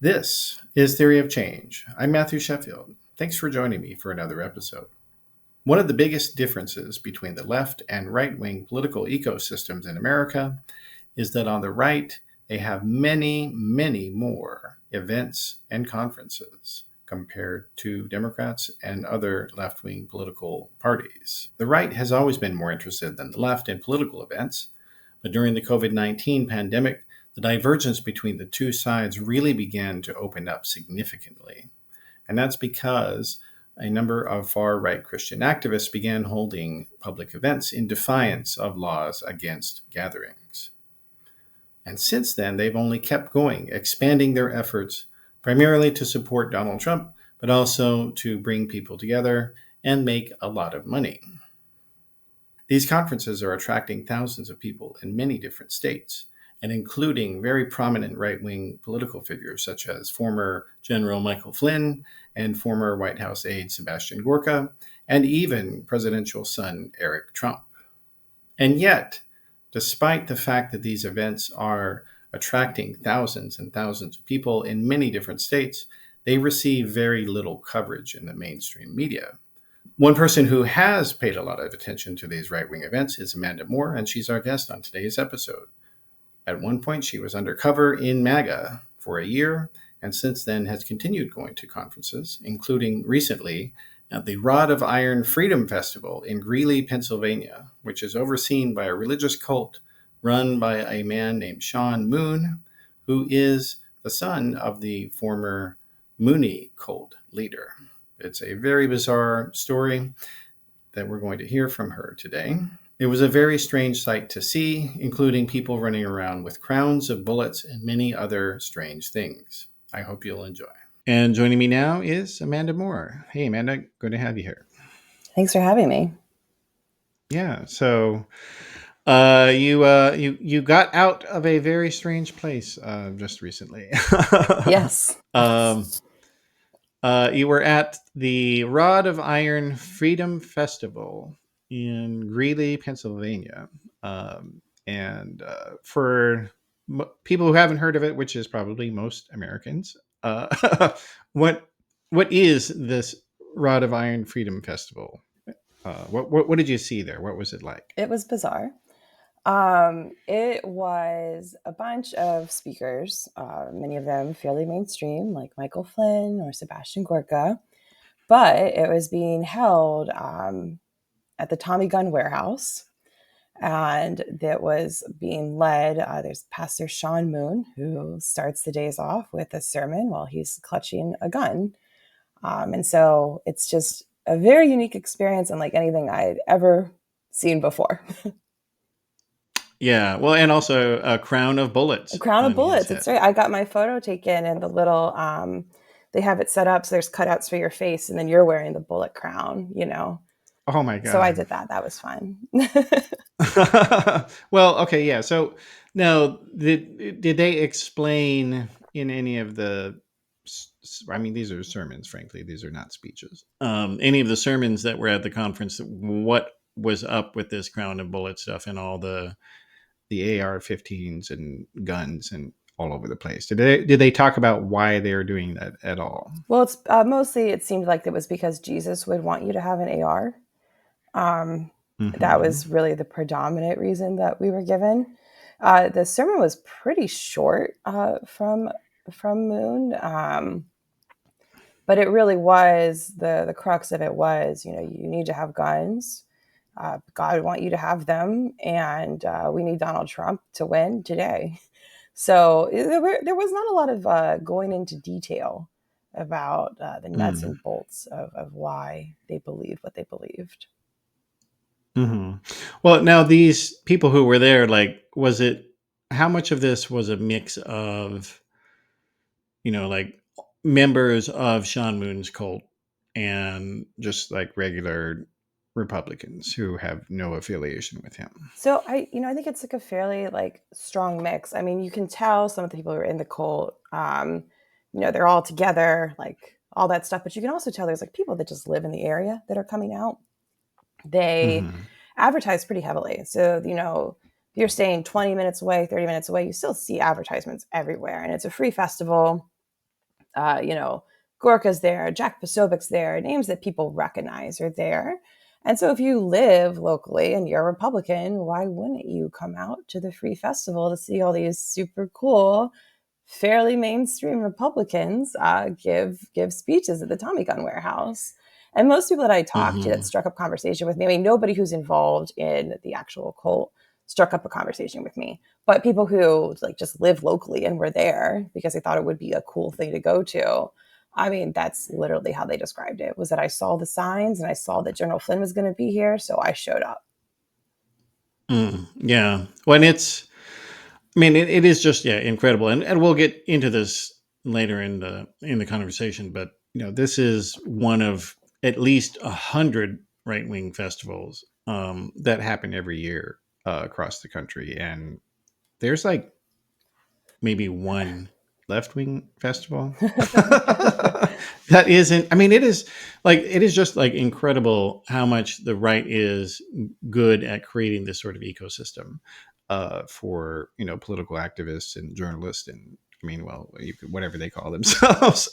This is Theory of Change. I'm Matthew Sheffield. Thanks for joining me for another episode. One of the biggest differences between the left and right-wing political ecosystems in America is that on the right, they have many, many more events and conferences compared to Democrats and other left-wing political parties. The right has always been more interested than the left in political events, but during the COVID-19 pandemic, the divergence between the two sides really began to open up significantly. And that's because a number of far-right Christian activists began holding public events in defiance of laws against gatherings. And since then, they've only kept going, expanding their efforts primarily to support Donald Trump, but also to bring people together and make a lot of money. These conferences are attracting thousands of people in many different states, and including very prominent right-wing political figures such as former General Michael Flynn and former White House aide Sebastian Gorka, and even presidential son Eric Trump. And yet, despite the fact that these events are attracting thousands and thousands of people in many different states, they receive very little coverage in the mainstream media. One person who has paid a lot of attention to these right-wing events is Amanda Moore, and she's our guest on today's episode. At one point, she was undercover in MAGA for a year, and since then has continued going to conferences, including recently at the Rod of Iron Freedom Festival in Greeley, Pennsylvania, which is overseen by a religious cult run by a man named Sean Moon, who is the son of the former Mooney cult leader. It's a very bizarre story that we're going to hear from her today. It was a very strange sight to see, including people running around with crowns of bullets and many other strange things. I hope you'll enjoy. And joining me now is Amanda Moore. Hey, Amanda, good to have you here. Thanks for having me. Yeah, so you got out of a very strange place just recently. Yes. You were at the Rod of Iron Freedom Festival in Greeley, Pennsylvania. And for people who haven't heard of it, which is probably most Americans, what is this Rod of Iron Freedom Festival? What did you see there? What was it like? It was bizarre. It was a bunch of speakers, many of them fairly mainstream, like Michael Flynn or Sebastian Gorka, but it was being held at the Tommy Gun Warehouse, and that was being led. There's Pastor Sean Moon, who starts the days off with a sermon while he's clutching a gun. And so it's just a very unique experience, unlike anything I'd ever seen before. Yeah, well, and also a crown of bullets. A crown of on his bullets. head. It's right. I got my photo taken, and the little they have it set up so there's cutouts for your face, and then you're wearing the bullet crown. Oh my God. So I did that. That was fun. Well, okay, yeah. So now, did they explain in any of the? I mean, these are sermons. Frankly, these are not speeches. Any of the sermons that were at the conference, what was up with this crown of bullet stuff and all the AR-15s and guns and all over the place? Did they talk about why they were doing that at all? Well, it's mostly it seemed like it was because Jesus would want you to have an AR. That was really the predominant reason that we were given. The sermon was pretty short from Moon, but it really was the crux of it was, you need to have guns. God would want you to have them, and we need Donald Trump to win today. So there was not a lot of going into detail about the nuts and bolts of why they believed what they believed. Mm-hmm. Well, now these people who were there, like, how much of this was a mix of, like members of Sean Moon's cult and just like regular Republicans who have no affiliation with him? So I think it's like a fairly strong mix. I mean, you can tell some of the people who are in the cult, they're all together, like all that stuff. But you can also tell there's people that just live in the area that are coming out. They advertise pretty heavily. So, if you're staying 20 minutes away, 30 minutes away, you still see advertisements everywhere. And it's a free festival. Gorka's there, Jack Posovic's there, names that people recognize are there. And so if you live locally and you're a Republican, why wouldn't you come out to the Free Festival to see all these super cool, fairly mainstream Republicans give speeches at the Tommy Gun Warehouse? And most people that I talked to that struck up conversation with me, I mean, nobody who's involved in the actual cult struck up a conversation with me, but people who like just live locally and were there because they thought it would be a cool thing to go to. I mean, that's literally how they described it, was that I saw the signs and I saw that General Flynn was going to be here, so I showed up. Yeah. When it is just, incredible. And we'll get into this later in the conversation, but this is one of at least 100 right-wing festivals that happen every year across the country. And there's like maybe one left-wing festival that isn't. I mean, it is just like incredible how much the right is good at creating this sort of ecosystem for political activists and journalists, and I mean, well, whatever they call themselves,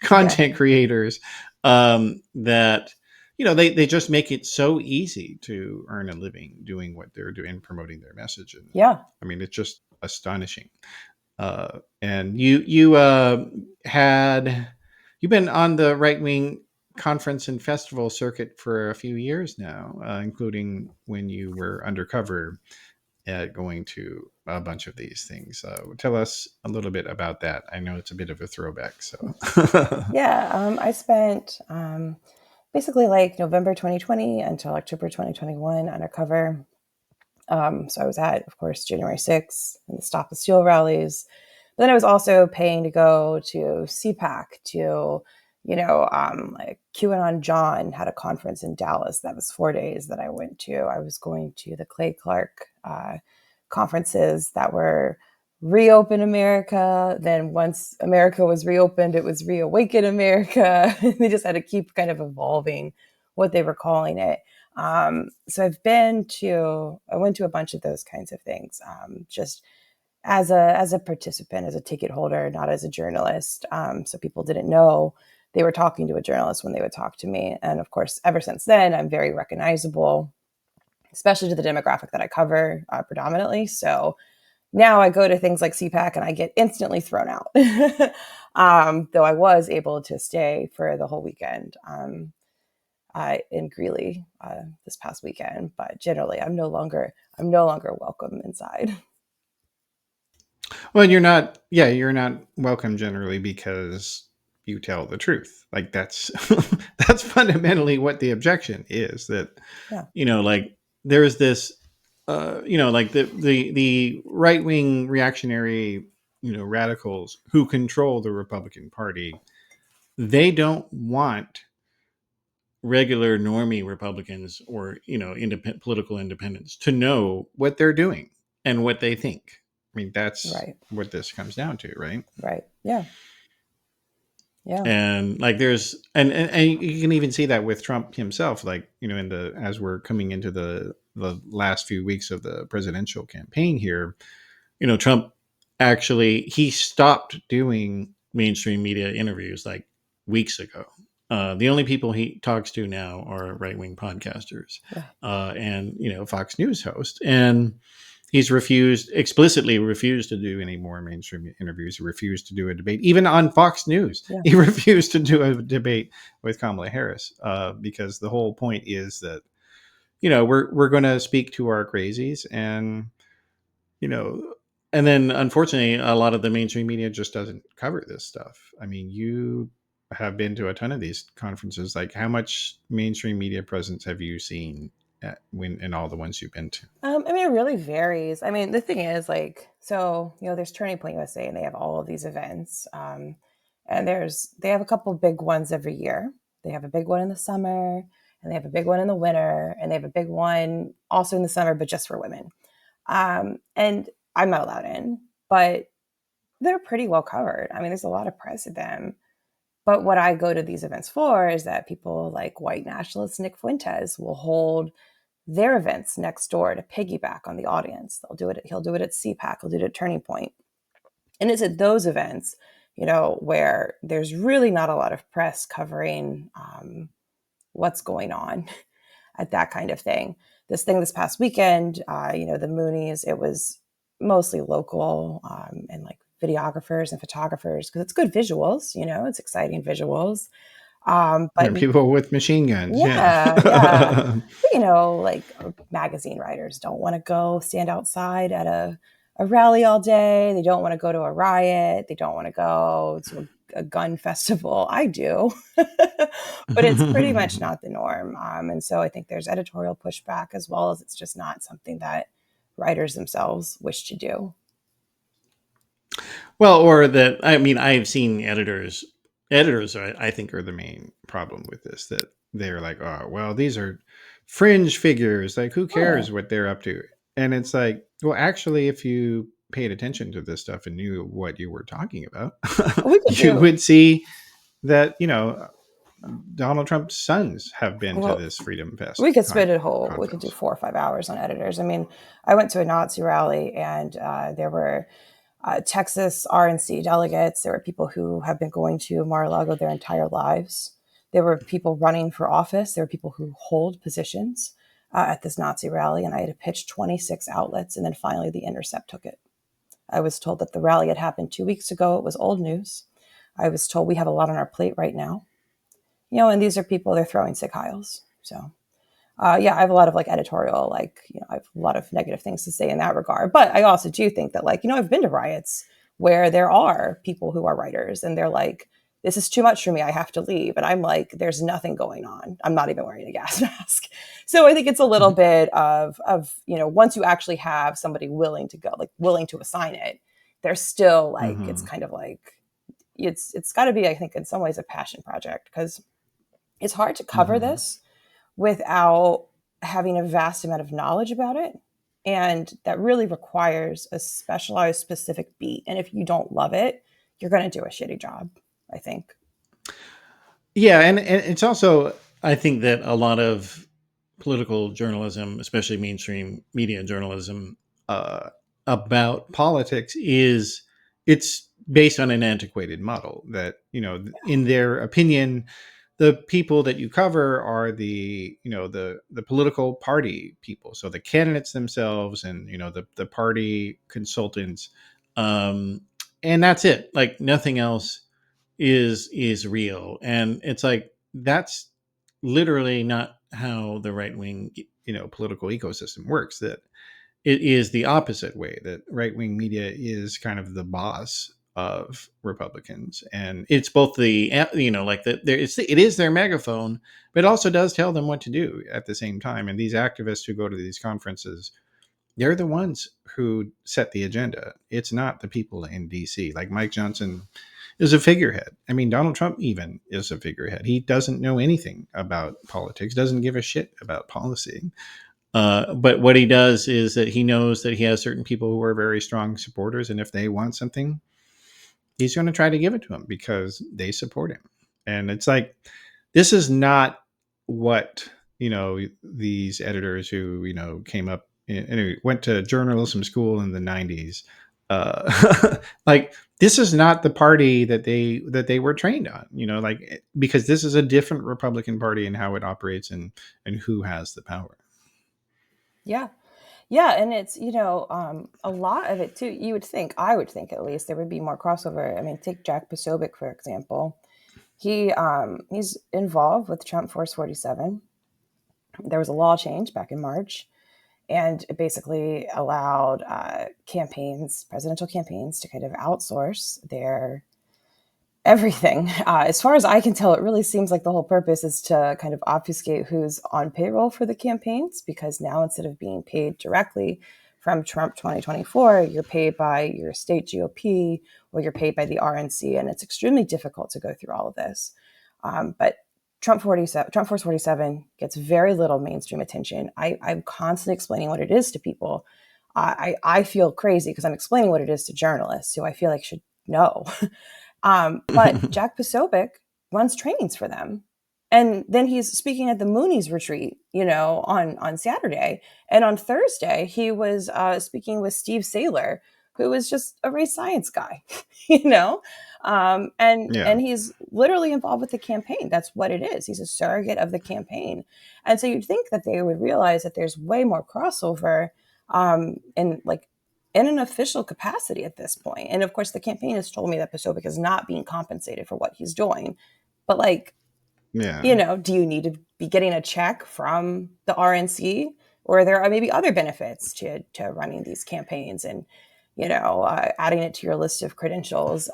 content creators, that they just make it so easy to earn a living doing what they're doing, promoting their message. And I mean, it's just astonishing. And you've been on the right wing conference and festival circuit for a few years now, including when you were undercover going to a bunch of these things. Tell us a little bit about that. I know it's a bit of a throwback. So I spent basically like November 2020 until October 2021 undercover. So I was at, of course, January 6th and the Stop the Steal rallies. But then I was also paying to go to CPAC, to, like QAnon John had a conference in Dallas. That was 4 days that I went to. I was going to the Clay Clark conferences that were Reopen America. Then once America was reopened, it was Reawaken America. They just had to keep kind of evolving what they were calling it. So I went to a bunch of those kinds of things, just as a participant, as a ticket holder, not as a journalist. So people didn't know they were talking to a journalist when they would talk to me. And of course, ever since then, I'm very recognizable, especially to the demographic that I cover predominantly. So now I go to things like CPAC and I get instantly thrown out. Though I was able to stay for the whole weekend in Greeley this past weekend, but generally I'm no longer welcome inside. well, you're not welcome generally because you tell the truth. Like that's that's fundamentally what the objection is. That like there's this like the right wing reactionary radicals who control the Republican Party. They don't want regular normie Republicans or political independents to know what they're doing and what they think. I mean, that's what this comes down to, right? Right. Yeah. And like and you can even see that with Trump himself, like as we're coming into the last few weeks of the presidential campaign here, Trump actually he stopped doing mainstream media interviews like weeks ago. The only people he talks to now are right wing podcasters and Fox News hosts, and he's explicitly refused to do any more mainstream interviews. He refused to do a debate, even on Fox News. He refused to do a debate with Kamala Harris because the whole point is that we're going to speak to our crazies, and and then unfortunately a lot of the mainstream media just doesn't cover this stuff. I mean, you have been to a ton of these conferences. Like, how much mainstream media presence have you seen in all the ones you've been to? I mean, it really varies. I mean, the thing is, like, so there's Turning Point USA, and they have all of these events, and they have a couple of big ones every year. They have a big one in the summer, and they have a big one in the winter, and they have a big one also in the summer, but just for women. And I'm not allowed in, but they're pretty well covered. I mean, there's a lot of press at them. But what I go to these events for is that people like white nationalist Nick Fuentes will hold their events next door to piggyback on the audience. He'll do it at CPAC, he'll do it at Turning Point. And it's at those events where there's really not a lot of press covering what's going on at that kind of thing. This thing this past weekend, the Moonies, it was mostly local and like videographers and photographers because it's good visuals, it's exciting visuals. But People with machine guns, yeah. yeah. But, like magazine writers don't want to go stand outside at a rally all day. They don't want to go to a riot. They don't want to go to a gun festival. I do, but it's pretty much not the norm. And so I think there's editorial pushback as well as it's just not something that writers themselves wish to do. Well, or that, I mean, I've seen editors, I think, are the main problem with this, that they're like, oh, well, these are fringe figures. Like, who cares what they're up to? And it's like, well, actually, if you paid attention to this stuff and knew what you were talking about, you would see that, Donald Trump's sons have been to this Freedom Fest. We could spend we could do 4 or 5 hours on editors. I mean, I went to a Nazi rally and there were Texas RNC delegates. There were people who have been going to Mar-a-Lago their entire lives. There were people running for office. There were people who hold positions at this Nazi rally. And I had to pitch 26 outlets. And then finally The Intercept took it. I was told that the rally had happened 2 weeks ago. It was old news. I was told we have a lot on our plate right now. And these are people, they're throwing sick hiles. So I have a lot of like editorial, I have a lot of negative things to say in that regard. But I also do think that I've been to riots where there are people who are writers and they're like, this is too much for me. I have to leave. And I'm like, there's nothing going on. I'm not even wearing a gas mask. So I think it's a little bit of, once you actually have somebody willing to go, willing to assign it, there's still it's kind of it's got to be, I think, in some ways a passion project because it's hard to cover this without having a vast amount of knowledge about it. And that really requires a specialized, specific beat. And if you don't love it, you're going to do a shitty job, I think. Yeah. And it's also, I think that a lot of political journalism, especially mainstream media journalism, about politics it's based on an antiquated model that, in their opinion, the people that you cover are the political party people. So the candidates themselves and, the party consultants. And that's it. Like nothing else is real. And it's like, that's literally not how the right wing, political ecosystem works. That it is the opposite way, that right wing media is kind of the boss of Republicans, and it's both the it is their megaphone, but it also does tell them what to do at the same time. And these activists who go to these conferences, they're the ones who set the agenda. It's not the people in DC. Like Mike Johnson is a figurehead. I mean, Donald Trump even is a figurehead. He doesn't know anything about politics, doesn't give a shit about policy. But what he does is that he knows that he has certain people who are very strong supporters, and if they want something, he's going to try to give it to them because they support him. And it's like, this is not what, these editors who, came up and went to journalism school in the 90s. Like, this is not the party that they were trained on, because this is a different Republican Party and how it operates and who has the power. Yeah. Yeah. And it's, a lot of it too. I would think at least there would be more crossover. I mean, take Jack Posobiec, for example. He's involved with Trump Force 47. There was a law change back in March, and it basically allowed presidential campaigns to kind of outsource their everything. As far as I can tell, it really seems like the whole purpose is to kind of obfuscate who's on payroll for the campaigns, because now instead of being paid directly from Trump 2024, you're paid by your state GOP or you're paid by the RNC, and it's extremely difficult to go through all of this. But Trump Force 47 gets very little mainstream attention. I'm constantly explaining what it is to people. I feel crazy because I'm explaining what it is to journalists who I feel like should know. But Jack Posobiec runs trainings for them. And then he's speaking at the Moonies retreat, on Saturday. And on Thursday, he was speaking with Steve Saylor, who is just a race science guy, you know? And he's literally involved with the campaign. That's what it is. He's a surrogate of the campaign. And so you'd think that they would realize that there's way more crossover in an official capacity at this point. And of course, the campaign has told me that Posobiec is not being compensated for what he's doing. But do you need to be getting a check from the RNC? Or there are maybe other benefits to running these campaigns and, adding it to your list of credentials.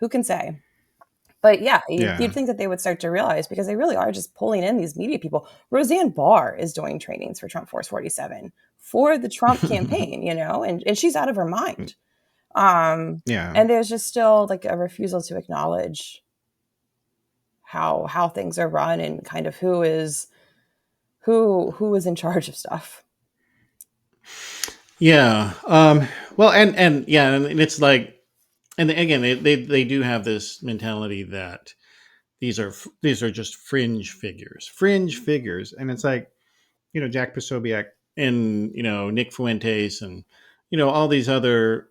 Who can say? But yeah, you'd think that they would start to realize, because they really are just pulling in these media people. Roseanne Barr is doing trainings for Trump Force 47 for the Trump campaign, and she's out of her mind. And there's just still like a refusal to acknowledge how things are run and kind of who is in charge of stuff. Yeah. Well, and it's like, and again, they do have this mentality that these are just fringe figures, and it's like, Jack Posobiec and Nick Fuentes and all these other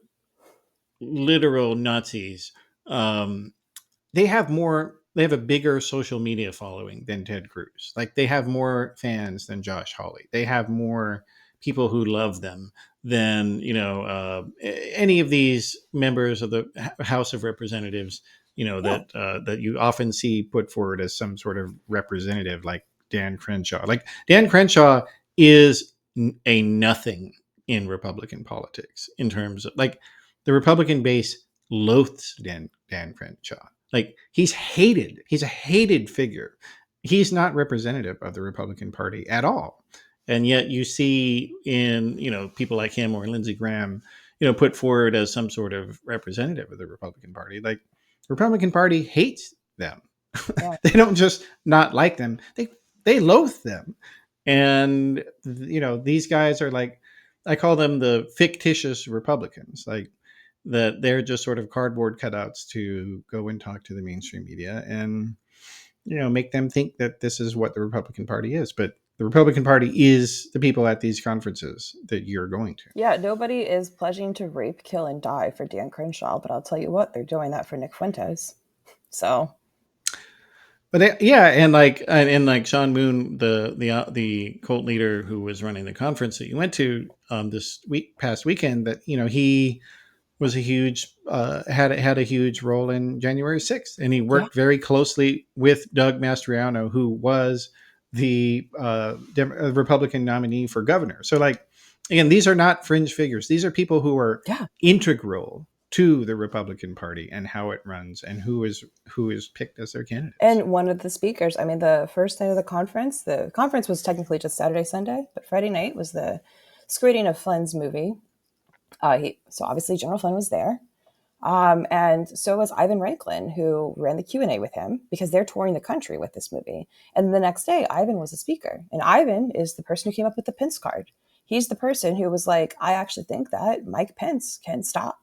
literal Nazis. They have a bigger social media following than Ted Cruz. Like, they have more fans than Josh Hawley. They have more people who love them than any of these members of the House of Representatives. That you often see put forward as some sort of representative, like Dan Crenshaw. Like, Dan Crenshaw is a nothing in Republican politics in terms of, like, the Republican base loathes Dan Crenshaw. Like, he's hated. He's a hated figure. He's not representative of the Republican Party at all. And yet you see in, people like him or Lindsey Graham, put forward as some sort of representative of the Republican Party. Like, the Republican Party hates them. Yeah. They don't just not like them. They loathe them. And, these guys are like, I call them the fictitious Republicans. Like, that they're just sort of cardboard cutouts to go and talk to the mainstream media and, make them think that this is what the Republican Party is. But the Republican Party is the people at these conferences that you're going to. Yeah, nobody is pledging to rape, kill, and die for Dan Crenshaw, but I'll tell you what, they're doing that for Nick Fuentes. So, but and like Sean Moon, the cult leader who was running the conference that you went to this past weekend, that he was a huge had a huge role in January 6th, and he worked very closely with Doug Mastriano, who was the Republican nominee for governor. So, like, again, these are not fringe figures. These are people who are integral to the Republican Party and how it runs and who is picked as their candidates. And one of the speakers, I mean, the first night of the conference was technically just Saturday, Sunday, but Friday night was the screening of Flynn's movie. So obviously General Flynn was there. And so was Ivan Ranklin, who ran the Q&A with him, because they're touring the country with this movie. And the next day, Ivan was a speaker. And Ivan is the person who came up with the Pence card. He's the person who was like, I actually think that Mike Pence can stop,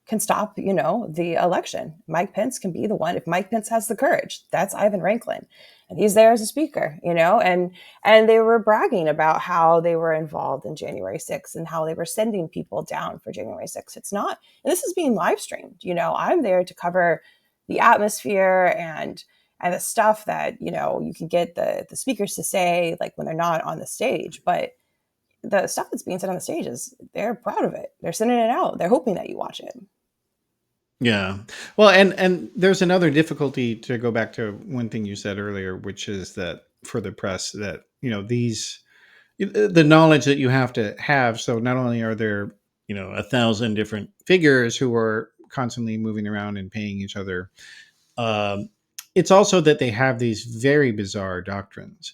the election. Mike Pence can be the one. If Mike Pence has the courage, that's Ivan Ranklin. And he's there as a speaker, and they were bragging about how they were involved in January 6th and how they were sending people down for January 6th. It's not, and this is being live streamed. I'm there to cover the atmosphere and the stuff that, you can get the speakers to say, like, when they're not on the stage. But the stuff that's being said on the stage is, they're proud of it. They're sending it out. They're hoping that you watch it. Yeah. Well, and there's another difficulty, to go back to one thing you said earlier, which is that for the press, that, the knowledge that you have to have. So not only are there, 1,000 different figures who are constantly moving around and paying each other, it's also that they have these very bizarre doctrines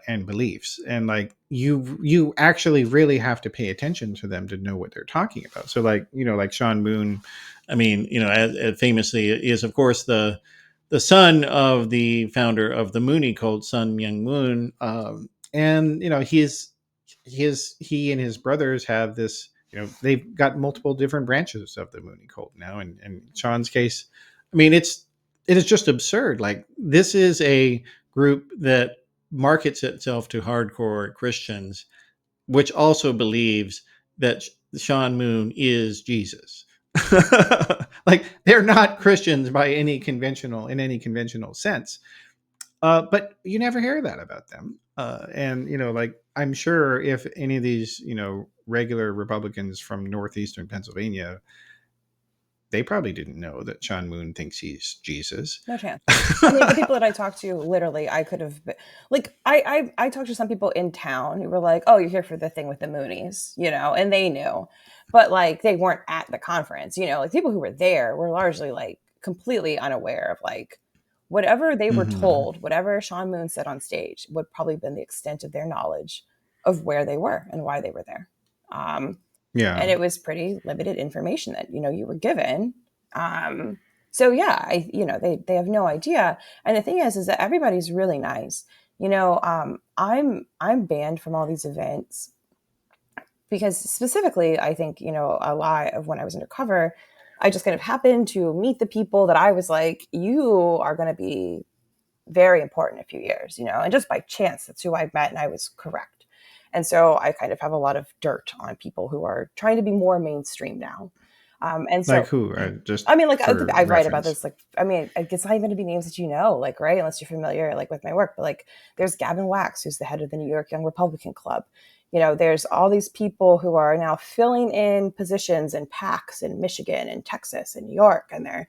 and beliefs, and like you actually really have to pay attention to them to know what they're talking about. So, like, like Sean Moon, I mean, as famously is, of course, the son of the founder of the Mooney cult, Sun Myung Moon, and he and his brothers have this. They've got multiple different branches of the Mooney cult now, and in Sean's case, I mean, it is just absurd. Like, this is a group that markets itself to hardcore Christians, which also believes that Sean Moon is Jesus. Like they're not Christians by any conventional sense. But you never hear that about them. And like I'm sure if any of these regular Republicans from northeastern Pennsylvania, they probably didn't know that Sean Moon thinks he's Jesus. No chance. I mean, the people that I talked to, literally, I could have been, like, I talked to some people in town who were like, "Oh, you're here for the thing with the Moonies," and they knew, but like they weren't at the conference. Like people who were there were largely like completely unaware of like whatever they were told, whatever Sean Moon said on stage would probably have been the extent of their knowledge of where they were and why they were there. Yeah. And it was pretty limited information that you were given. So yeah, they have no idea. And the thing is that everybody's really nice. I'm banned from all these events because specifically, I think a lot of when I was undercover, I just kind of happened to meet the people that I was like, you are going to be very important in a few years, and just by chance, that's who I met, and I was correct. And so I kind of have a lot of dirt on people who are trying to be more mainstream now. And so, Like who? Just I mean, like for I write about reference. this, like, I mean, it's not even going to be names that like, right? Unless you're familiar, like, with my work. But like, there's Gavin Wax, who's the head of the New York Young Republican Club. There's all these people who are now filling in positions in PACs in Michigan and Texas and New York, and they're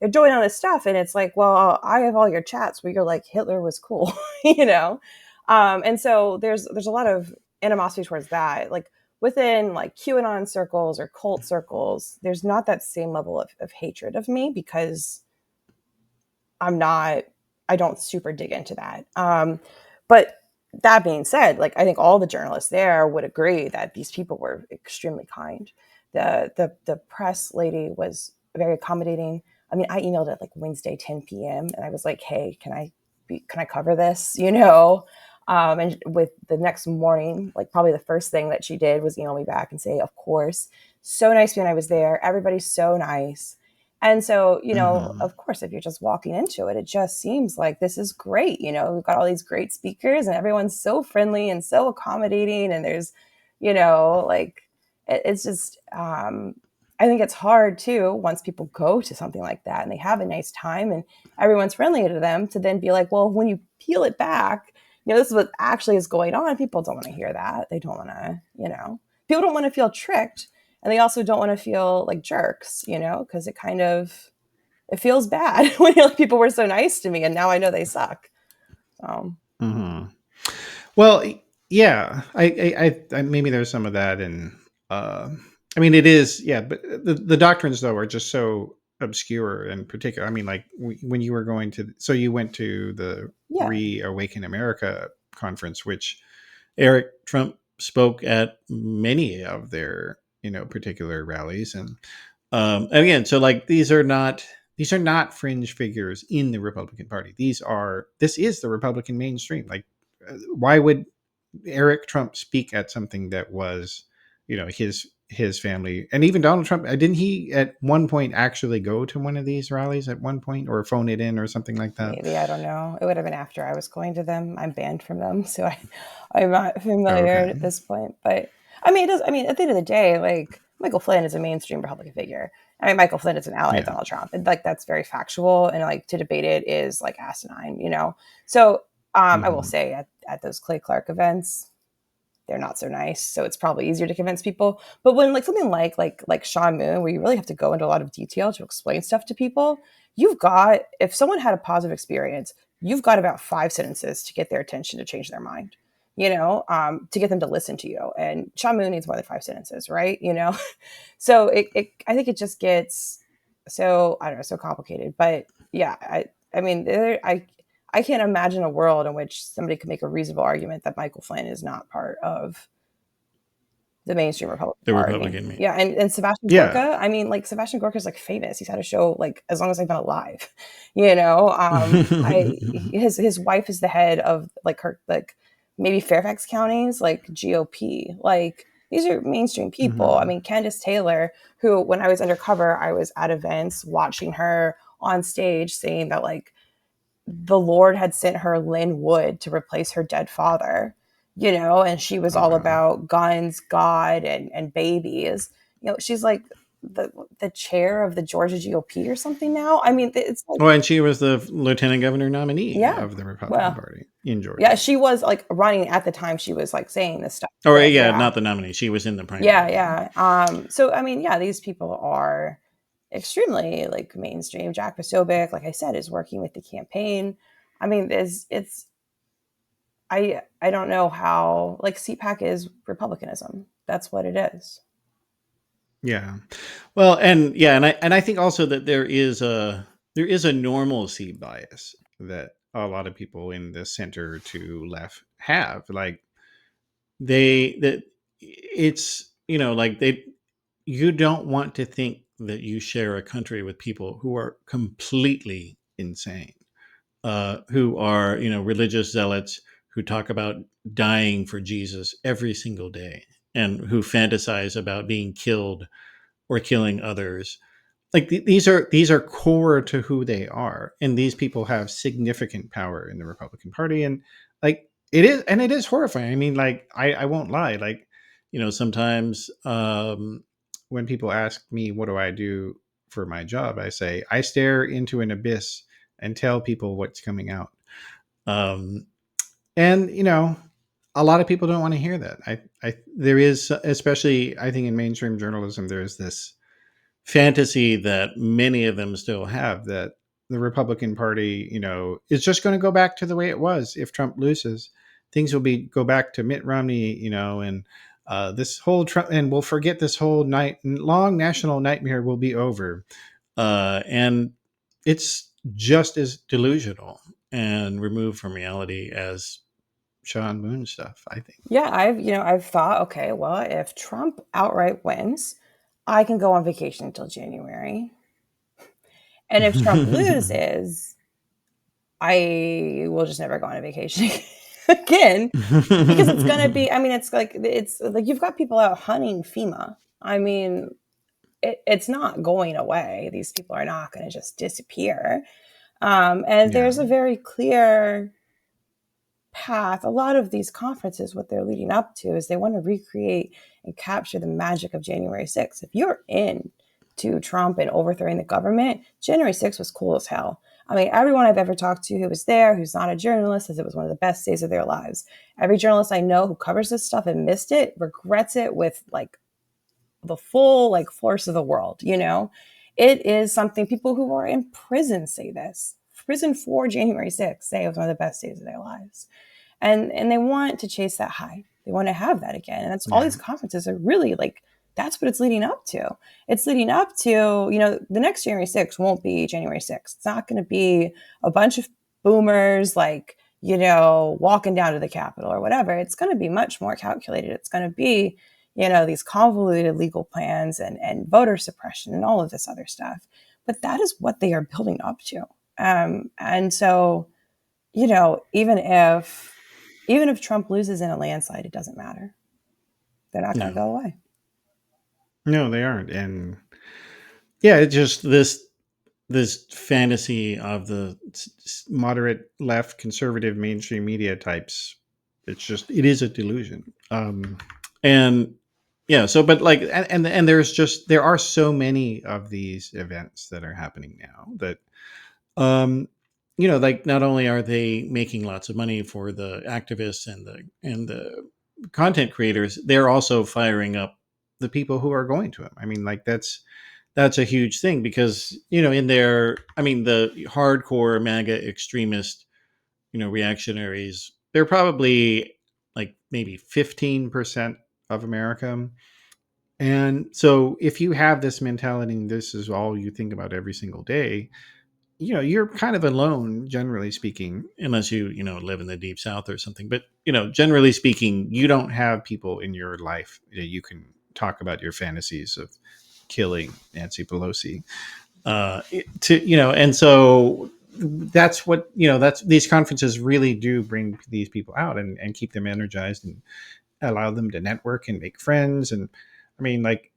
doing all this stuff, and it's like, well, I have all your chats where you're like, Hitler was cool, and so there's a lot of animosity towards that, like within like QAnon circles or cult circles. There's not that same level of hatred of me because I don't super dig into that. But that being said, like I think all the journalists there would agree that these people were extremely kind. The press lady was very accommodating. I mean, I emailed at like Wednesday 10 p.m. and I was like, "Hey, can I cover this?" And with the next morning, like probably the first thing that she did was email me back and say, "Of course, so nice when I was there. Everybody's so nice." And so, of course, if you're just walking into it, it just seems like this is great. We've got all these great speakers and everyone's so friendly and so accommodating. And there's, like, it's just, I think it's hard too, once people go to something like that and they have a nice time and everyone's friendly to them, to then be like, well, when you peel it back, this is what actually is going on. People don't want to hear that. They don't want to, people don't want to feel tricked. And they also don't want to feel like jerks, because it feels bad when like, people were so nice to me and now I know they suck. So. Well, yeah, I maybe there's some of that, and I mean, it is, yeah, but the doctrines though are just so obscure and particular. I mean, like when you were going to, so you went to the Yeah. Reawaken America conference, which Eric Trump spoke at many of their particular rallies, and again, so like these are not fringe figures in the Republican Party. This is the Republican mainstream. Like, why would Eric Trump speak at something that was, his family, and even Donald Trump? Didn't he at one point actually go to one of these rallies at one point, or phone it in, or something like that? Maybe, I don't know. It would have been after I was going to them. I'm banned from them, so I'm not familiar Okay. at this point. But I mean, it does. I mean, at the end of the day, like Michael Flynn is a mainstream Republican figure. I mean, Michael Flynn is an ally of Yeah. Donald Trump, and like that's very factual. And like to debate it is like asinine. So I will say at those Clay Clark events, they're not so nice. So it's probably easier to convince people. But when like something like Sean Moon, where you really have to go into a lot of detail to explain stuff to people, if someone had a positive experience, you've got about 5 sentences to get their attention, to change their mind, to get them to listen to you. And Sean Moon needs more than 5 sentences, right? So I think it just gets so, I don't know, so complicated. But yeah, I mean, I can't imagine a world in which somebody could make a reasonable argument that Michael Flynn is not part of the mainstream Republican The Party. Republican me. Yeah, and Sebastian Yeah. Gorka. I mean, like Sebastian Gorka is like famous. He's had a show like as long as I've been alive. I his wife is the head of like her like maybe Fairfax counties like GOP. Like these are mainstream people. I mean, Candace Taylor, who when I was undercover, I was at events watching her on stage saying that like the Lord had sent her Lynn Wood to replace her dead father. and she was Oh, all wow. about guns, God, and babies. She's like the chair of the Georgia GOP or something now. I mean, it's like, Oh, and she was the lieutenant governor nominee yeah, of the Republican well, Party in yeah, Georgia. she was like running at the time. She was like saying this stuff. Or, But yeah, yeah, not the nominee. She was in the yeah, primary. yeah. So I mean, yeah, these people are extremely like mainstream. Jack Posobiec, like I said, is working with the campaign. I mean, it's I don't know how, like, CPAC is republicanism. That's what it is. Yeah. Well, and yeah, and I think also that there is a normalcy bias that a lot of people in the center to left have. Like that it's like you don't want to think that you share a country with people who are completely insane, who are religious zealots who talk about dying for Jesus every single day, and who fantasize about being killed or killing others. Like these are core to who they are, and these people have significant power in the Republican Party. And like it is horrifying. I mean, like I won't lie, like sometimes when people ask me what do I do for my job, I say I stare into an abyss and tell people what's coming out. um and a lot of people don't want to hear that. I There is, especially I think in mainstream journalism, there's this fantasy that many of them still have, that the Republican Party, is just going to go back to the way it was if Trump loses. Things will go back to Mitt Romney, and this whole Trump, and we'll forget this whole long national nightmare will be over. And it's just as delusional and removed from reality as Sean Moon stuff, I think. Yeah, I've thought, okay, well, if Trump outright wins, I can go on vacation until January. And if Trump loses, I will just never go on a vacation again, because it's going to be, I mean, it's like you've got people out hunting FEMA. I mean, it's not going away. These people are not going to just disappear. And Yeah. there's a very clear path. A lot of these conferences, what they're leading up to is they want to recreate and capture the magic of January 6th. If you're in to Trump and overthrowing the government, January 6th was cool as hell. I mean, everyone I've ever talked to who was there, who's not a journalist, says it was one of the best days of their lives. Every journalist I know who covers this stuff and missed it regrets it with like the full like force of the world. It is something. People who are in prison say this. Prison for January 6th say it was one of the best days of their lives. And they want to chase that high. They want to have that again. And that's all Yeah. these conferences are really like, that's what it's leading up to. It's leading up to, the next January 6th won't be January 6th. It's not going to be a bunch of boomers like, walking down to the Capitol or whatever. It's going to be much more calculated. It's going to be, these convoluted legal plans and voter suppression and all of this other stuff. But that is what they are building up to. And so, even if Trump loses in a landslide, it doesn't matter. They're not going to No. go away. No, they aren't. And yeah, it's just this fantasy of the moderate left conservative mainstream media types. It is a delusion. And yeah, so but like and there are so many of these events that are happening now that um like not only are they making lots of money for the activists and the content creators, they're also firing up the people who are going to them. I mean, like that's a huge thing because in their, I mean, the hardcore MAGA extremist reactionaries, they're probably like maybe 15% of America. And so if you have this mentality and this is all you think about every single day, you're kind of alone, generally speaking, unless you live in the deep south or something. But generally speaking, you don't have people in your life that you can talk about your fantasies of killing Nancy Pelosi. And so that's what that's these conferences really do bring these people out and keep them energized and allow them to network and make friends. And I mean, like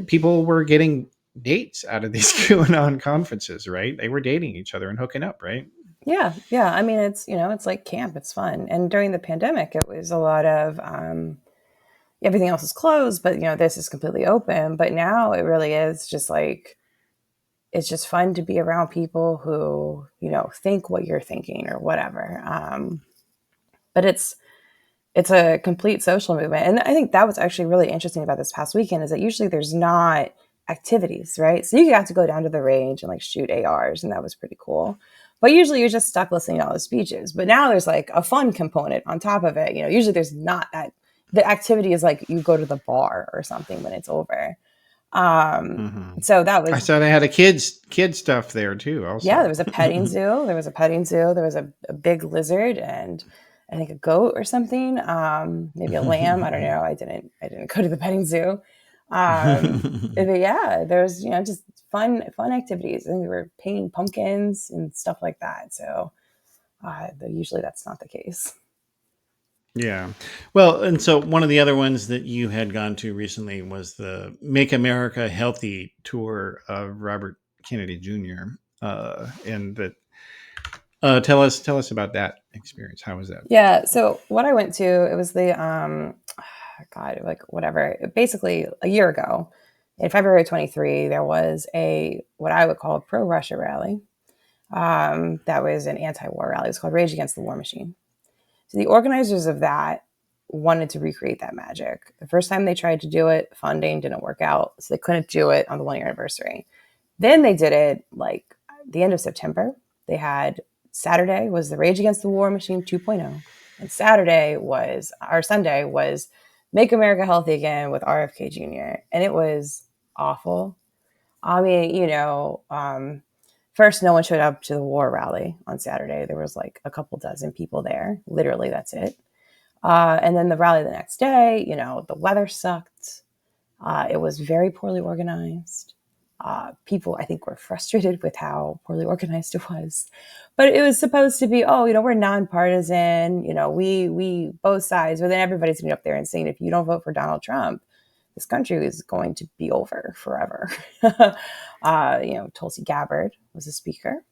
people were getting dates out of these QAnon conferences, right? They were dating each other and hooking up, right? Yeah. Yeah. I mean, it's, it's like camp. It's fun. And during the pandemic, it was a lot of, everything else is closed, but, this is completely open. But now it really is just like, it's just fun to be around people who, think what you're thinking or whatever. But it's a complete social movement. And I think that was actually really interesting about this past weekend is that usually there's not activities, right? So you got to go down to the range and like shoot ARs, and that was pretty cool. But usually you're just stuck listening to all the speeches. But now there's like a fun component on top of it. Usually there's not that. The activity is like you go to the bar or something when it's over. So that I was, saw they had a kid stuff there too. yeah, there Also, was a petting zoo. There was a big lizard and I think a goat or something. Maybe a lamb. I don't know. I didn't go to the petting zoo. But yeah, there's, just fun activities. I think they were painting pumpkins and stuff like that. So, usually that's not the case. Yeah. Well, and so one of the other ones that you had gone to recently was the Make America Healthy tour of Robert Kennedy Jr. And that tell us about that experience. How was that? Yeah. So what I went to, it was the God, like whatever. Basically, a year ago, in February 23, there was a what I would call a pro-Russia rally. That was an anti-war rally. It was called Rage Against the War Machine. So the organizers of that wanted to recreate that magic. The first time they tried to do it, funding didn't work out, so they couldn't do it on the 1 year anniversary. Then they did it like the end of September. They had Saturday was the Rage Against the War Machine 2.0, and Sunday was Make America Healthy Again with RFK Junior, and it was awful. I mean, first, no one showed up to the war rally on Saturday. There was like a couple dozen people there. Literally, that's it. And then the rally the next day, the weather sucked. It was very poorly organized. People, I think, were frustrated with how poorly organized it was. But it was supposed to be, we're nonpartisan. We both sides. But then everybody's going to be up there and saying, if you don't vote for Donald Trump, this country is going to be over forever. Tulsi Gabbard was a speaker.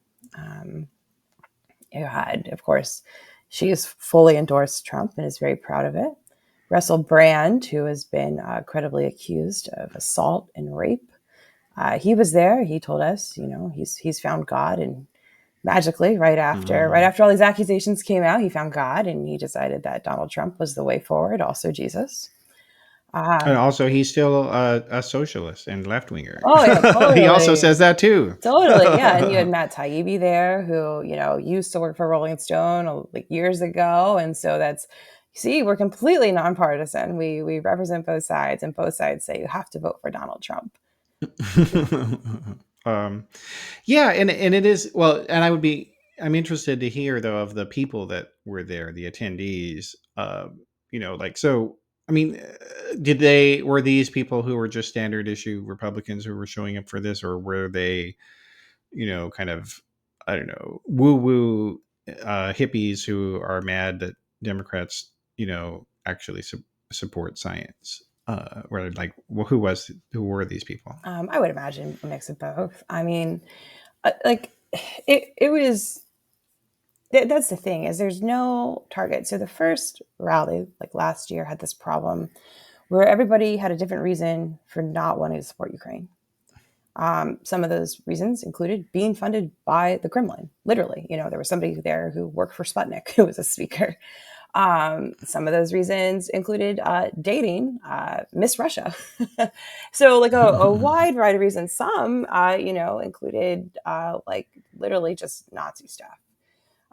You had, of course, she has fully endorsed Trump and is very proud of it. Russell Brand, who has been credibly accused of assault and rape, he was there. He told us, he's found God, and magically, right after all these accusations came out, he found God, and he decided that Donald Trump was the way forward. Also, Jesus. And also, he's still a socialist and left winger. Oh yeah, He also totally. says that too. Totally, yeah. And you had Matt Taibbi there, who used to work for Rolling Stone like years ago, and so we're completely nonpartisan. We represent both sides, and both sides say you have to vote for Donald Trump. um, yeah, and it is well, and I'm interested to hear though of the people that were there, the attendees. Like so. I mean, were these people who were just standard issue Republicans who were showing up for this, or were they, kind of, I don't know, woo woo hippies who are mad that Democrats, actually support science? Or like, well, who were these people? I would imagine a mix of both. I mean, like it was. That's the thing is there's no target. So the first rally, like last year, had this problem where everybody had a different reason for not wanting to support Ukraine. Some of those reasons included being funded by the Kremlin. Literally, there was somebody there who worked for Sputnik who was a speaker. Some of those reasons included dating Miss Russia. So like a wide variety of reasons. Some, included like literally just Nazi stuff.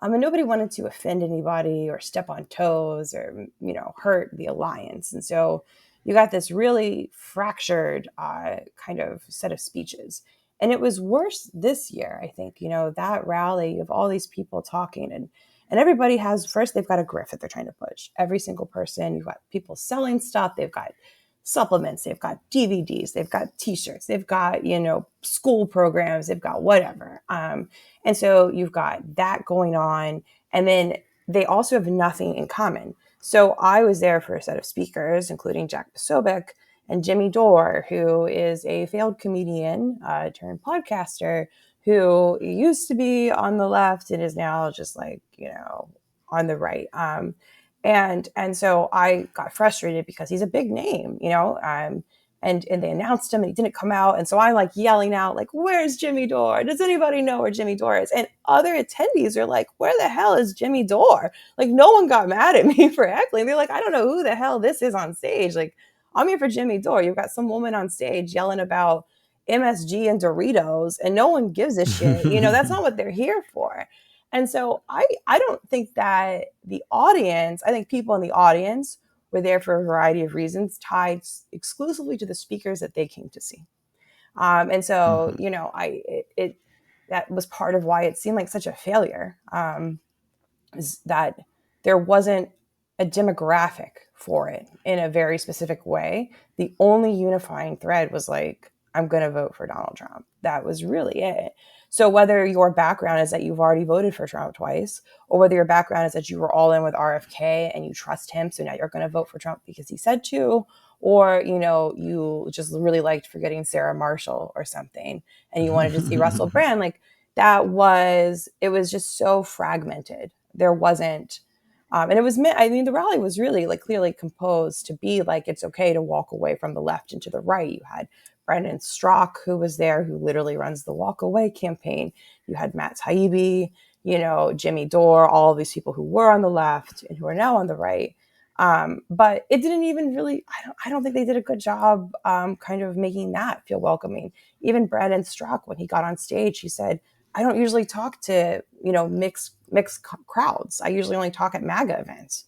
And nobody wanted to offend anybody or step on toes or, hurt the alliance. And so you got this really fractured kind of set of speeches. And it was worse this year, I think, that rally of all these people talking and everybody has, first, they've got a grift that they're trying to push. Every single person, you've got people selling stuff. They've got supplements. They've got DVDs. They've got T-shirts. They've got, school programs. They've got whatever. And so you've got that going on. And then they also have nothing in common. So I was there for a set of speakers, including Jack Posobiec and Jimmy Dore, who is a failed comedian turned podcaster who used to be on the left and is now just like, on the right. And so I got frustrated because he's a big name, and they announced him and he didn't come out. And so I like yelling out, like, where's Jimmy Dore? Does anybody know where Jimmy Dore is? And other attendees are like, where the hell is Jimmy Dore? Like, no one got mad at me for heckling. They're like, I don't know who the hell this is on stage. Like, I'm here for Jimmy Dore. You've got some woman on stage yelling about MSG and Doritos, and no one gives a shit. That's not what they're here for. And so I don't think that I think people in the audience were there for a variety of reasons tied exclusively to the speakers that they came to see. And so, that was part of why it seemed like such a failure, is that there wasn't a demographic for it in a very specific way. The only unifying thread was like, I'm going to vote for Donald Trump. That was really it. So whether your background is that you've already voted for Trump twice, or whether your background is that you were all in with RFK and you trust him, so now you're going to vote for Trump because he said to, or, you just really liked forgetting Sarah Marshall or something, and you wanted to see Russell Brand, like it was just so fragmented. There wasn't, and it was, the rally was really like clearly composed to be like, it's okay to walk away from the left and to the right. You had Brendan Strzok, who was there, who literally runs the Walk Away campaign. You had Matt Taibbi, Jimmy Dore, all of these people who were on the left and who are now on the right. But it didn't even really, I don't think they did a good job kind of making that feel welcoming. Even Brendan Strzok, when he got on stage, he said, I don't usually talk to, mixed crowds. I usually only talk at MAGA events.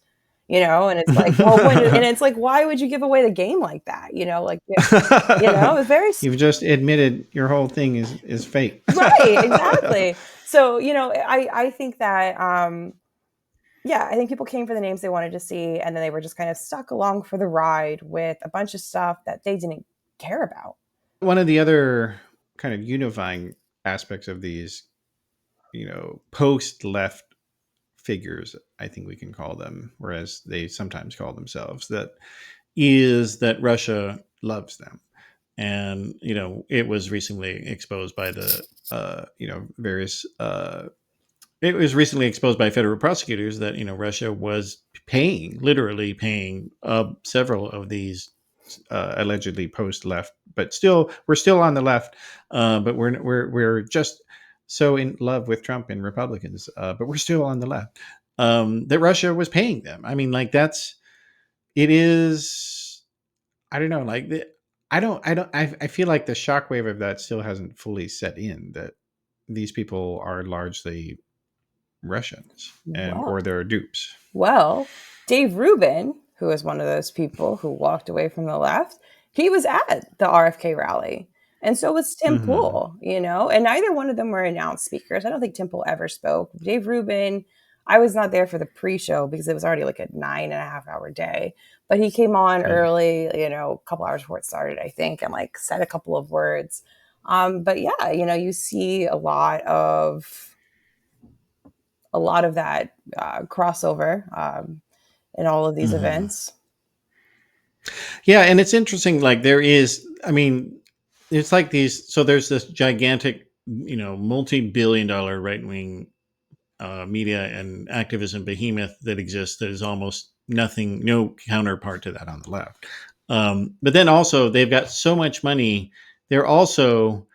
And it's like, and it's like, why would you give away the game like that? It's very. You've just admitted your whole thing is fake. Right, exactly. So, I think that, I think people came for the names they wanted to see, and then they were just kind of stuck along for the ride with a bunch of stuff that they didn't care about. One of the other kind of unifying aspects of these, post-left figures, I think we can call them, whereas they sometimes call themselves, that is that Russia loves them. And, it was recently exposed by the, various, it was recently exposed by federal prosecutors that, Russia was literally paying several of these allegedly post-left, but we're still on the left, but we're just so in love with Trump and Republicans, but we're still on the left. That Russia was paying them. I mean, like it is. I don't know. Like I feel like the shockwave of that still hasn't fully set in. That these people are largely Russians or they're dupes. Well, Dave Rubin, who is one of those people who walked away from the left, he was at the RFK rally. And so was Tim Pool, and neither one of them were announced speakers. I don't think Tim Pool ever spoke. Dave Rubin, I was not there for the pre-show because it was already like a 9.5-hour day, but he came on early, a couple hours before it started, I think, and like said a couple of words. But yeah, you see a lot of that crossover in all of these events. Yeah, and it's interesting. Like it's like these. So there's this gigantic, multi-billion-dollar right-wing media and activism behemoth that exists that is almost nothing, no counterpart to that on the left. But then also they've got so much money. They're also